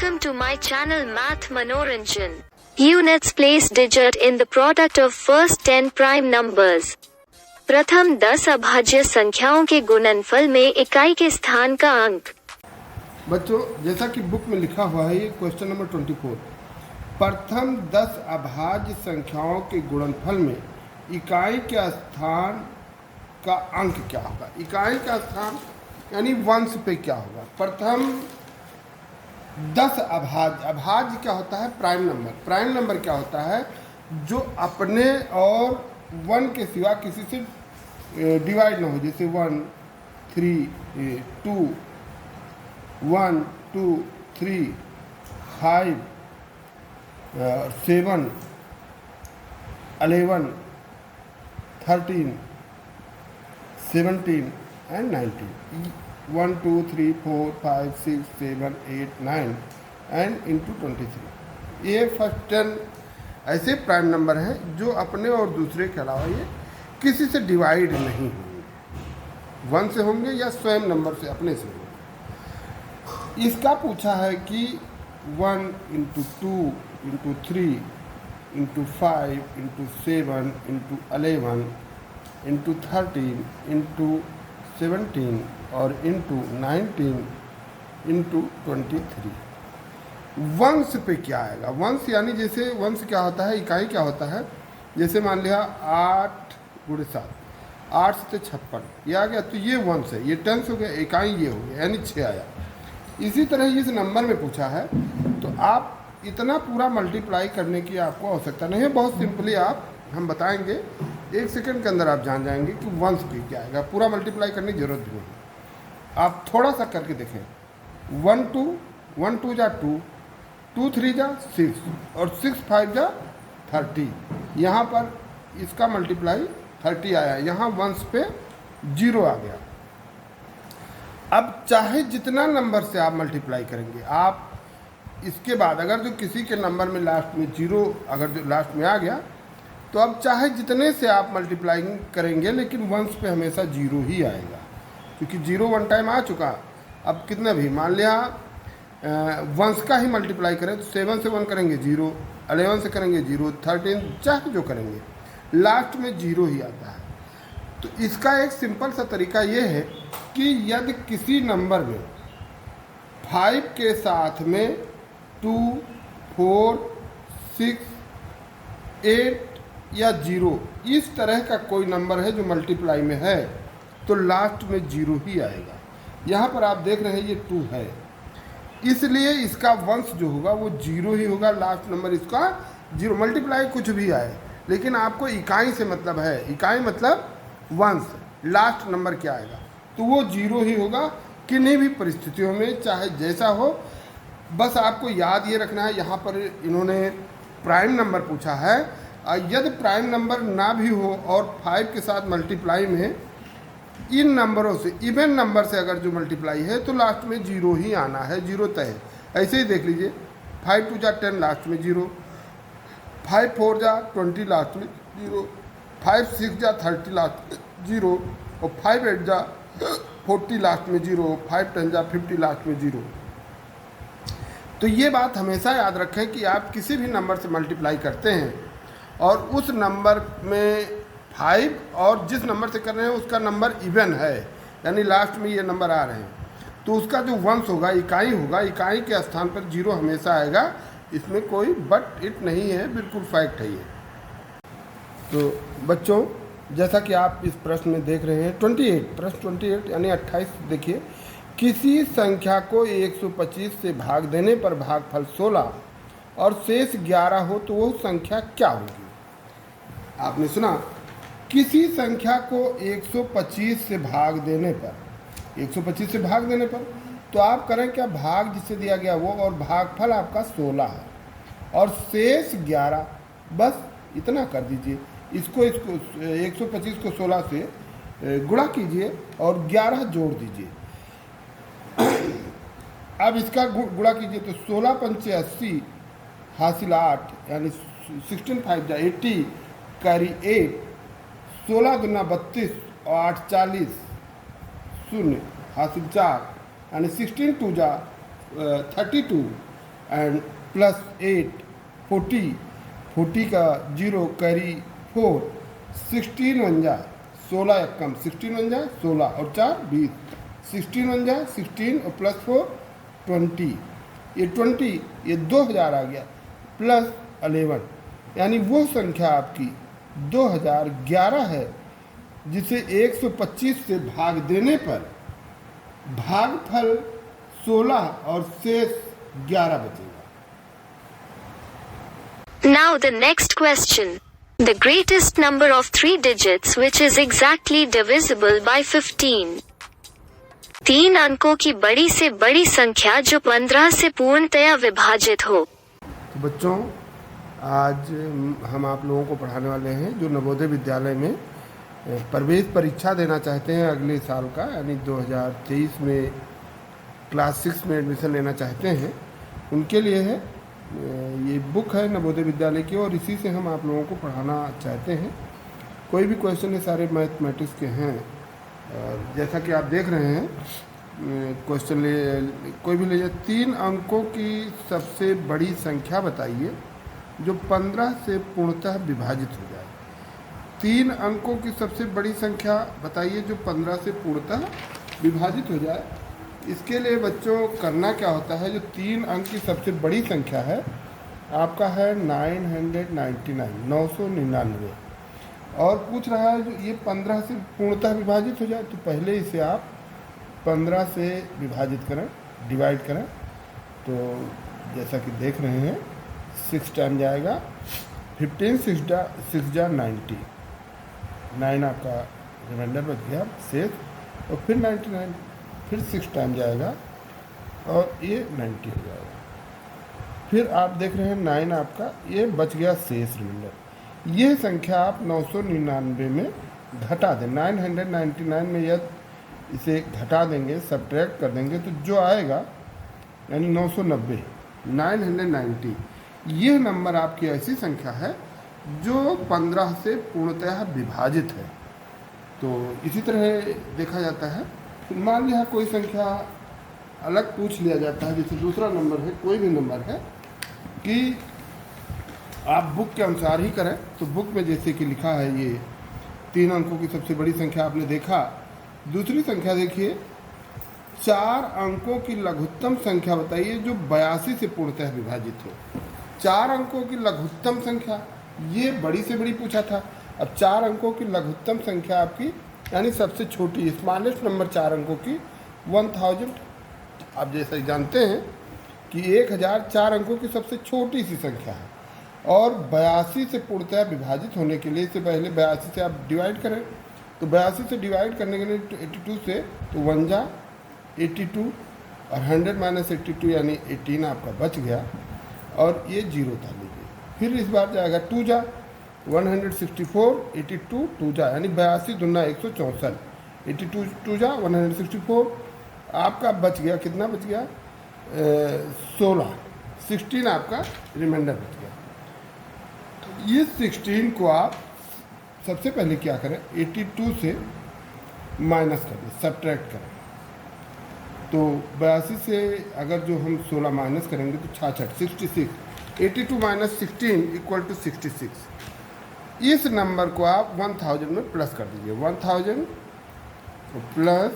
Welcome to my channel Math Manoranjan. Units place digit in the product of first 10 prime numbers. प्रथम 10 अभाज्य संख्याओं के गुणनफल में इकाई के स्थान का अंक। बच्चों, जैसा कि बुक में लिखा हुआ है, ये क्वेश्चन नंबर 24। प्रथम 10 अभाज्य संख्याओं के गुणनफल में इकाई के स्थान का अंक क्या होगा। इकाई का स्थान यानी वंश पे क्या होगा। प्रथम 10 अभाज्य क्या होता है? Prime number. प्राइम नंबर क्या होता है? जो अपने और 1 के सिवा किसी से डिवाइड ना हो, जैसे 1 3 2 1 2 3 5 7 11 13 17 and 19। 1 2 3 4 5 6 7 8 9 and into 23। ये फर्स्ट 10 ऐसे प्राइम नंबर हैं जो अपने और दूसरे के अलावा ये किसी से डिवाइड नहीं होंगे। 1 से होंगे या स्वयं नंबर से, अपने से होंगे। इसका पूछा है कि 1 into 2 into 3 into 5 into 7 into 11 into 13 into 17 और इंटू 19 इंटू 23। वंश पे क्या आएगा? वंश यानी जैसे वंश क्या होता है, इकाई क्या होता है। जैसे मान लिया 8 × 7, 8 से 56 ये आ गया, तो ये वंश है, ये टेंस हो गया, इकाई ये हो गया, यानी 6 आया। इसी तरह इस नंबर में पूछा है तो आप इतना पूरा मल्टीप्लाई करने की आपको आवश्यकता नहीं है। बहुत सिंपली हम बताएंगे, 1 सेकंड के अंदर आप जान जाएंगे कि वंश पे क्या आएगा। पूरा मल्टीप्लाई करने की जरूरत भी नहीं। आप थोड़ा सा करके देखें। 1 2 जा 2, 2 3 जा 6 और 6 5 जा 30। यहाँ पर इसका मल्टीप्लाई 30 आया, यहाँ वंश पे 0 आ गया। अब चाहे जितना नंबर से आप मल्टीप्लाई करेंगे, आप इसके बाद अगर जो किसी के नंबर में लास्ट में 0 अगर जो लास्ट में आ गया, तो अब चाहे जितने से आप मल्टीप्लाइंग करेंगे, लेकिन वंश पे हमेशा 0 ही आएगा, क्योंकि 0 1 टाइम आ चुका। अब कितना भी मान लिया वंश का ही मल्टीप्लाई करें तो 7 से 1 करेंगे 0, 11 से करेंगे 0, 13 चाहे जो करेंगे लास्ट में 0 ही आता है। तो इसका एक सिंपल सा तरीका ये है कि यदि किसी नंबर में 5 के साथ में 2 4 6 8 या 0 इस तरह का कोई नंबर है जो मल्टीप्लाई में है, तो लास्ट में 0 ही आएगा। यहाँ पर आप देख रहे हैं ये 2 है, इसलिए इसका वंश जो होगा वो 0 ही होगा। लास्ट नंबर इसका 0। मल्टीप्लाई कुछ भी आए, लेकिन आपको इकाई से मतलब है। इकाई मतलब वंश, लास्ट नंबर क्या आएगा तो वो 0 ही होगा। किन्हीं भी परिस्थितियों में चाहे जैसा हो, बस आपको याद ये रखना है। यहाँ पर इन्होंने प्राइम नंबर पूछा है। यदि प्राइम नंबर ना भी हो और 5 के साथ मल्टीप्लाई में इन नंबरों से, इवन नंबर से अगर जो मल्टीप्लाई है, तो लास्ट में 0 ही आना है, 0 तय है। ऐसे ही देख लीजिए, 5 2 जा 10 लास्ट में 0, 5 4 जा 20 लास्ट में 0, 5 6 जा 30 लास्ट में 0 और 5 8 जा 40 लास्ट में 0, 5 10 जा 50 लास्ट में 0। तो ये बात हमेशा याद रखें कि आप किसी भी नंबर से मल्टीप्लाई करते हैं और उस नंबर में 5 और जिस नंबर से कर रहे हैं उसका नंबर इवन है, यानी लास्ट में ये नंबर आ रहे हैं, तो उसका जो वंश होगा, इकाई होगा, इकाई के स्थान पर 0 हमेशा आएगा। इसमें कोई बट इट नहीं है, बिल्कुल फैक्ट है ये। तो बच्चों, जैसा कि आप इस प्रश्न में देख रहे हैं, 28 प्रश्न 28 यानी 28 देखिए। किसी संख्या को 125 से भाग देने पर भागफल 16 और शेष 11 हो तो वो संख्या क्या होगी? आपने सुना, किसी संख्या को 125 से भाग देने पर, 125 से भाग देने पर, तो आप करें क्या? भाग जिससे दिया गया वो, और भागफल आपका 16 है और शेष 11, बस इतना कर दीजिए। इसको 125 को 16 से गुणा कीजिए और 11 जोड़ दीजिए। अब इसका गुणा कीजिए तो 16 पंचे 80 हासिल 8, यानी 16 5 जा 80 कैरी 8, 16 दूना 32 और 8 40 0 हासिल 4, यानी 16 2 जा 32 एंड प्लस 8 40, 40 का 0 कैरी 4, 16 वन जा 16 या कम, 16 वन जा 16 और 4 20, 16 वन जा 16 और प्लस 4 20, ये 20, ये 2000 आ गया प्लस 11, यानी वो संख्या आपकी 2011 है जिसे 125 से भाग देने पर भागफल 16 और शेष 11 बचेगा। Now the next question. The greatest number of 3 digits which is exactly divisible by 15. 3 अंकों की बड़ी से बड़ी संख्या जो 15 से पूर्णतया विभाजित हो। तो बच्चों, आज हम आप लोगों को पढ़ाने वाले हैं जो नवोदय विद्यालय में प्रवेश परीक्षा देना चाहते हैं अगले साल का, यानी 2023 में क्लास 6 में एडमिशन लेना चाहते हैं, उनके लिए है। ये बुक है नवोदय विद्यालय की और इसी से हम आप लोगों को पढ़ाना चाहते हैं। कोई भी क्वेश्चन ये सारे मैथमेटिक्स के हैं, और जैसा कि आप देख रहे हैं क्वेश्चन कोई भी ले जाए। 3 अंकों की सबसे बड़ी संख्या बताइए जो 15 से पूर्णतः विभाजित हो जाए। 3 अंकों की सबसे बड़ी संख्या बताइए जो 15 से पूर्णतः विभाजित हो जाए। इसके लिए बच्चों करना क्या होता है, जो 3 अंक की सबसे बड़ी संख्या है आपका है 999 और पूछ रहा है जो ये 15 से पूर्णतः विभाजित हो जाए, तो पहले इसे आप 15 से विभाजित करें, डिवाइड करें। तो जैसा कि देख रहे हैं 6 टाइम जाएगा, 15 6 जा 90, 9 आपका रिमाइंडर बच गया शेष, और फिर 99, फिर 6 टाइम जाएगा और ये 90 हो जाएगा। फिर आप देख रहे हैं 9 आपका ये बच गया शेष रिमाइंडर। ये संख्या आप 999 में घटा दें, 999 में यदि इसे घटा देंगे, सब्ट्रैक्ट कर देंगे, तो जो आएगा यानी 990, 990, ये नंबर आपकी ऐसी संख्या है जो 15 से पूर्णतः विभाजित है। तो इसी तरह देखा जाता है। मान लिया कोई संख्या अलग पूछ लिया जाता है, जैसे दूसरा नंबर है, कोई भी नंबर है, कि आप बुक के अनुसार ही करें। तो बुक में जैसे कि लिखा है ये 3 अंकों की सबसे बड़ी संख्या आपने देखा। दूसरी संख्या देखिए, 4 अंकों की लघुत्तम संख्या बताइए जो 82 से पूर्णतः विभाजित हो। 4 अंकों की लघुत्तम संख्या, ये बड़ी से बड़ी पूछा था। अब 4 अंकों की लघुत्तम संख्या आपकी यानी सबसे छोटी स्मॉलेस्ट नंबर 4 अंकों की 1000। आप जैसा जानते हैं कि 1000 4 अंकों की सबसे छोटी सी संख्या है, और 82 से पूर्णतः विभाजित होने के लिए इससे पहले 82 से आप डिवाइड करें। तो 82 से डिवाइड करने के लिए 82 से, तो 1 जा 82 और 100 माइनस 82 यानी 18 आपका बच गया, और ये 0 था लीजिए। फिर इस बार जाएगा 2 जा 164, 82 2 जा यानी 82 दूना 164, 82 2 जा 164, आपका बच गया, कितना बच गया 16, 16 आपका रिमाइंडर बच गया। तो ये 16 को आप सबसे पहले क्या करें, 82 से माइनस करें, सब्ट्रैक्ट करें। तो 82 से अगर जो हम 16 माइनस करेंगे तो 66, 82 माइनस 16 इक्वल टू 66। इस नंबर को आप 1000 में प्लस कर दीजिए, 1000 प्लस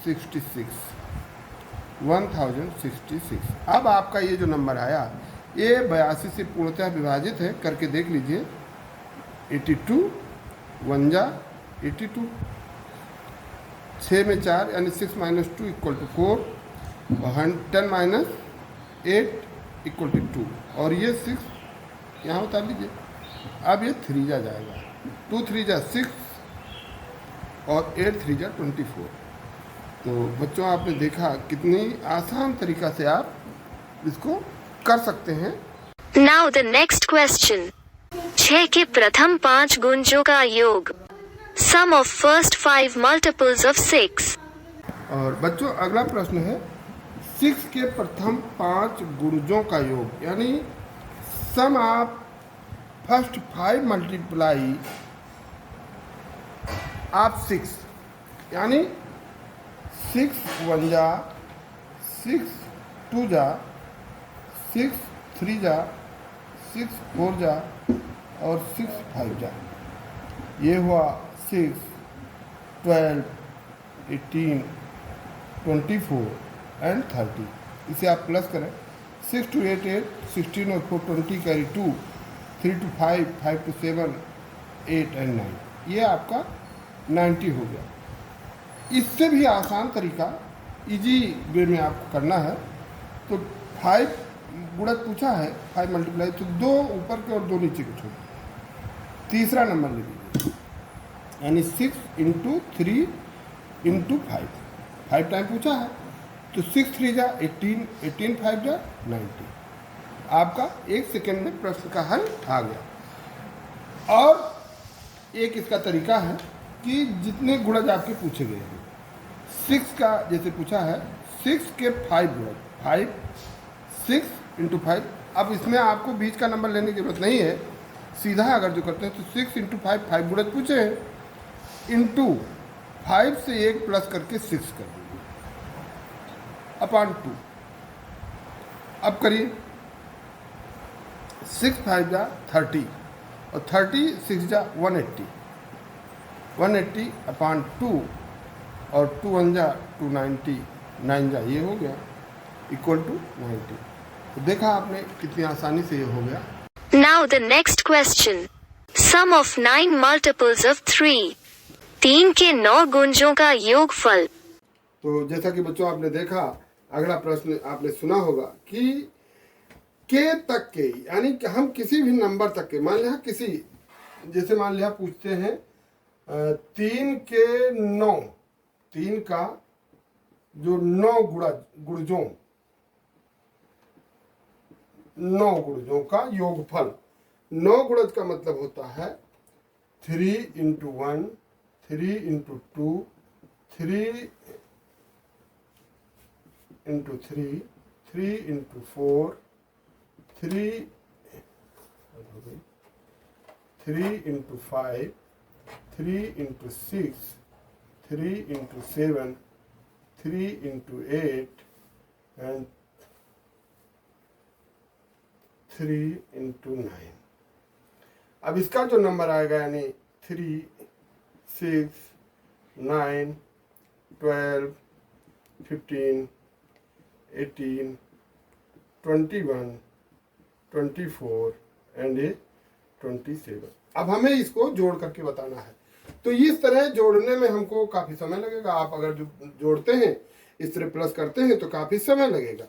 66, 1066। अब आपका ये जो नंबर आया ये 82 से पूर्णतः विभाजित है, करके देख लीजिए। 82 1 जा 82, 6 में 4 यानी 6 माइनस 2 इक्वल टू 4, और 10 माइनस 8 इक्वल टू 2, और ये 6 यहाँ उतार लीजिए। अब ये 3 जा जाएगा, 2 3 जा 6 और 8 3 जा 24। तो बच्चों आपने देखा कितनी आसान तरीका से आप इसको कर सकते हैं। Now the next question. 6 के प्रथम 5 गुंजों का योग। Sum of first 5 multiples of 6. और बच्चों अगला प्रश्न है 6 के प्रथम 5 गुणजों का योग, यानी सम आप फर्स्ट 5 मल्टीप्लाई आप 6, यानी 6 1 जा 6 2 जा 6 3 जा, 6 4 जा और 6 5 जा। ये हुआ 6 12 18 24 एंड 30। इसे आप प्लस करें, 6 to 8 8, 16 और 4 20 कैरी 2, 3 to 5, 5 to 7, 8 and 9। ये आपका 90 हो गया। इससे भी आसान तरीका इजी वे में आपको करना है। तो 5 गुणक पूछा है, 5 मल्टीप्लाई, तो 2 ऊपर के और 2 नीचे के छोड़, तीसरा नंबर ले लीजिए, यानी 6 इंटू 3 इंटू 5, 5 टाइम पूछा है तो 6 3 जा 18, 18 5 जा 90। आपका 1 सेकेंड में प्रश्न का हल आ गया। और एक इसका तरीका है कि जितने गुणज आपके पूछे गए हैं, 6 का जैसे पूछा है, 6 के 5 गुणज, 5 6 इंटू 5। अब इसमें आपको बीच का नंबर लेने की जरूरत नहीं है, सीधा अगर जो करते हैं तो 6 इंटू 5, 5 गुणज पूछे हैं, इंटू 5 से 1 प्लस करके 6 कर दीजिए अपॉन 2। अब करिए, 6 5 जा 30 और 30 6 जा 180, 180 अपॉन 2 और 2 1 जा 290, 9 जा ये हो गया इक्वल टू 90। तो देखा आपने कितनी आसानी से ये हो गया। Now the next question. Sum of 9 multiples of 3. 3 के 9 गुंजों का योगफल। तो जैसा कि बच्चों आपने देखा, अगला प्रश्न आपने सुना होगा कि के तक के, यानी कि हम किसी भी नंबर तक के, मान लिया किसी, जैसे मान लिया पूछते हैं 3 के 9, 3 का जो 9 गुणजों 9 गुणजों का योगफल। 9 गुणज का मतलब होता है 3 into 1, 3 into 2, 3 into 3, 3 into 4, 3 into 5, 3 into 6, 3 into 7, 3 into 8 and 3 into 9। अब इसका जो नंबर आएगा, यानी 3 6 9 12 15 18 21 24 एंड 27। अब हमें इसको जोड़ करके बताना है। तो इस तरह जोड़ने में हमको काफ़ी समय लगेगा। आप अगर जो जोड़ते हैं, इस तरह प्लस करते हैं तो काफ़ी समय लगेगा।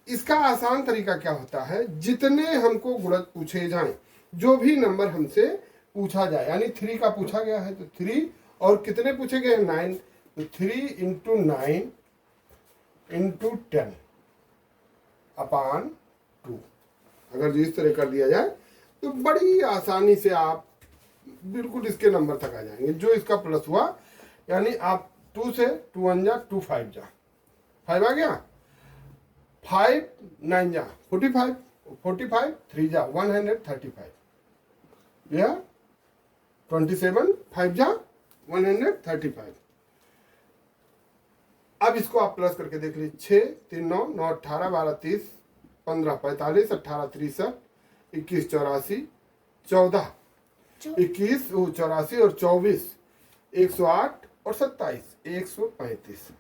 इसका आसान तरीका क्या होता है, जितने हमको गुणज पूछे जाएं, जो भी नंबर हमसे पूछा जाए, यानी 3 का पूछा गया है तो 3, और कितने पूछे गए हैं 9, तो 3 इंटू 9 इंटू 10 अपॉन 2। अगर जो इस तरह कर दिया जाए तो बड़ी आसानी से आप बिल्कुल इसके नंबर तक आ जाएंगे। जो इसका प्लस हुआ, यानी आप 2 से 2 1 जा 2 5 जा 5 आ गया, 5 9 जा 45, 45 3 जा 135, यह 27 5 जा 135। अब इसको आप प्लस करके देख लीजिए, 6 3 9 9 18 12 30 15 45 18 63 21 84 14 21 84 और 24 108 और 27 135।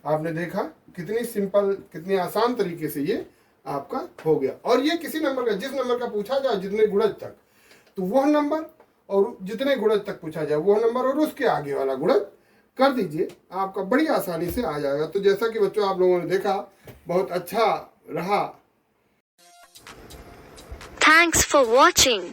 आपने देखा कितनी सिंपल, कितनी आसान तरीके से ये आपका हो गया। और ये किसी नंबर का, जिस नंबर का पूछा जाए जितने गुणज तक, तो वह नंबर, और जितने गुणज तक पूछा जाए वह नंबर और उसके आगे वाला गुणज कर दीजिए, आपका बड़ी आसानी से आ जाएगा। तो जैसा कि बच्चों आप लोगों ने देखा, बहुत अच्छा रहा। Thanks for watching.